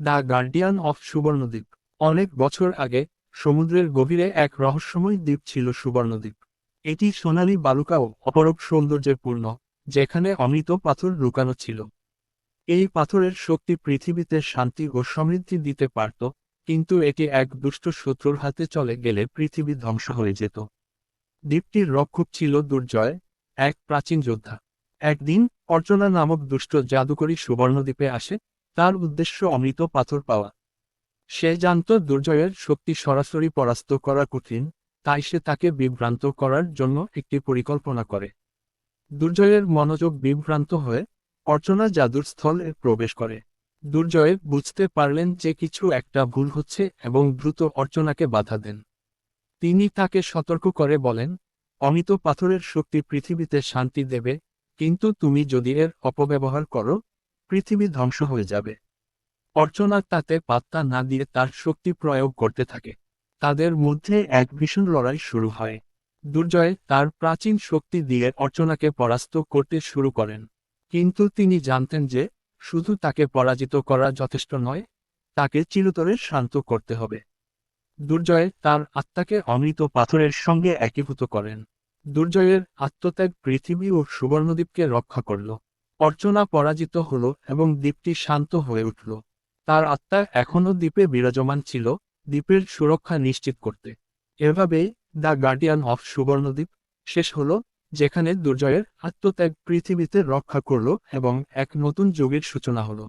The guardian of সুবর্ণদ্বীপ। অনেক বছর আগে সমুদ্রের গভীরে এক রহস্যময় দ্বীপ ছিল সুবর্ণদ্বীপ। এটি সোনালী বালুকা ও অপরূপ সৌন্দর্যে পূর্ণ, যেখানে অমৃত পাথর লুকানো ছিল। এই পাথরের শক্তি পৃথিবীতে শান্তি ও সমৃদ্ধি দিতে পারত, কিন্তু এটি এক দুষ্ট শত্রুর হাতে চলে গেলে পৃথিবী ধ্বংস হয়ে যেত। দ্বীপটির রক্ষক ছিল দুর্জয়, এক প্রাচীন যোদ্ধা। একদিন অর্চনা নামক দুষ্ট জাদুকরী সুবর্ণদ্বীপে আসে, তার উদ্দেশ্য অমৃত পাথর পাওয়া। সে জানত দুর্জয়ের শক্তি সরাসরি পরাস্ত করা কঠিন, তাই সে তাকে বিভ্রান্ত করার জন্য একটি পরিকল্পনা করে। দুর্জয়ের মনোযোগ বিভ্রান্ত হয়ে অর্চনা জাদুর স্থলে প্রবেশ করে। দুর্জয় বুঝতে পারলেন যে কিছু একটা ভুল হচ্ছে এবং দ্রুত অর্চনাকে বাধা দেন। তিনি তাকে সতর্ক করে বলেন, অমৃত পাথরের শক্তি পৃথিবীতে শান্তি দেবে, কিন্তু তুমি যদি এর অপব্যবহার করো, পৃথিবী ধ্বংস হয়ে যাবে। অর্চনা তাতে পাত্তা না দিয়ে তার শক্তি প্রয়োগ করতে থাকে। তাদের মধ্যে এক ভীষণ লড়াই শুরু হয়। দুর্জয় তার প্রাচীন শক্তি দিয়ে অর্চনাকে পরাস্ত করতে শুরু করেন, কিন্তু তিনি জানতেন যে শুধু তাকে পরাজিত করা যথেষ্ট নয়, তাকে চিরতরে শান্ত করতে হবে। দুর্জয় তার আত্মাকে অমৃত পাথরের সঙ্গে একীভূত করেন। দুর্জয়ের আত্মত্যাগ পৃথিবী ও সুবর্ণদ্বীপকে রক্ষা করল। অর্চনা পরাজিত হল এবং দ্বীপটি শান্ত হয়ে উঠল। তার আত্মা এখনও দ্বীপে বিরাজমান ছিল, দ্বীপের সুরক্ষা নিশ্চিত করতে। এভাবেই দ্য গার্ডিয়ান অফ সুবর্ণদ্বীপ শেষ হল, যেখানে দুর্জয়ের আত্মত্যাগ পৃথিবীতে রক্ষা করল এবং এক নতুন যুগের সূচনা হলো।